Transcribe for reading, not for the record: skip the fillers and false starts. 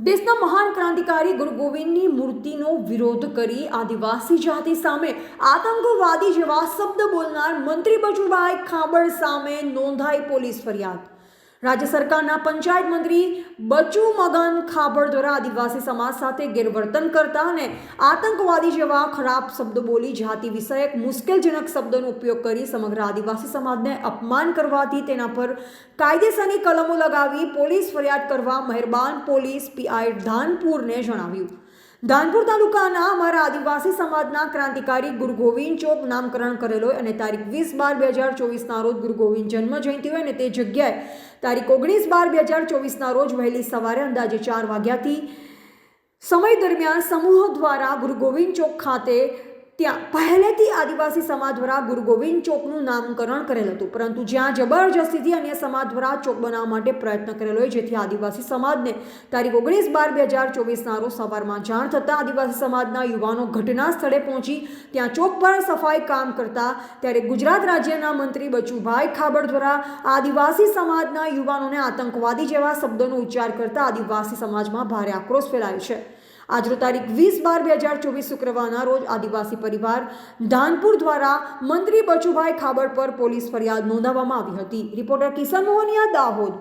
દેશના મહાન ક્રાંતિકારી ગુરુ ગોવિંદની મૂર્તિનો વિરોધ કરી આદિવાસી જાતિ સામે આતંકવાદી જેવા શબ્દ બોલનાર મંત્રી બચુભાઈ ખાબડ સામે નોંધાઈ પોલીસ ફરિયાદ। રાજ્ય સરકારના પંચાયત મંત્રી બચુ મગન ખાબડ દ્વારા આદિવાસી સમાજ સાથે ગેરવર્તન કરતા અને આતંકવાદી જેવા ખરાબ શબ્દ બોલી જાતિ વિષયક મુશ્કેલજનક શબ્દોનો ઉપયોગ કરી સમગ્ર આદિવાસી સમાજને અપમાન કરવાથી તેના પર કાયદેસરની કલમો લગાવી પોલીસ ફરિયાદ કરવા મહેરબાન પોલીસ પીઆઈ ધાનપુરને જણાવ્યું। ધાનપુર તાલુકાના અમારા આદિવાસી સમાજના ક્રાંતિકારી ગુરુ ગોવિંદ ચોક નામકરણ કરેલો અને તારીખ 20/12/2024ના રોજ ગુરુ ગોવિંદ જન્મ જયંતિ હોય અને તે જગ્યાએ તારીખ 19/12/2024ના રોજ વહેલી સવારે અંદાજે 4 વાગ્યાથી સમય દરમિયાન સમૂહ દ્વારા ગુરુ ગોવિંદ ચોક ખાતે ત્યાં પહેલેથી આદિવાસી સમાજ દ્વારા ગુરુ ગોવિંદ ચોકનું નામકરણ કરેલ હતું, પરંતુ જ્યાં જબરજસ્તીથી અન્ય સમાજ દ્વારા ચોક બનાવવા માટે પ્રયત્ન કરેલો હોય, જેથી આદિવાસી સમાજને તારીખ 19/12/2024ના રોજ સવારમાં જાણ થતાં આદિવાસી સમાજના યુવાનો ઘટના સ્થળે પહોંચી ત્યાં ચોક પર સફાઈ કામ કરતા ત્યારે ગુજરાત રાજ્યના મંત્રી બચુભાઈ ખાબડ દ્વારા આદિવાસી સમાજના યુવાનોને આતંકવાદી જેવા શબ્દોનો ઉચ્ચાર કરતા આદિવાસી સમાજમાં ભારે આક્રોશ ફેલાયો છે। આજરોજ તારીખ 20/12/2024 શુક્રવારના રોજ આદિવાસી પરિવાર ધાનપુર દ્વારા મંત્રી બચુભાઈ ખાબડ પર પોલીસ ફરિયાદ નોંધાવવામાં આવી હતી। રિપોર્ટર કિશન મોહનિયા, દાહોદ।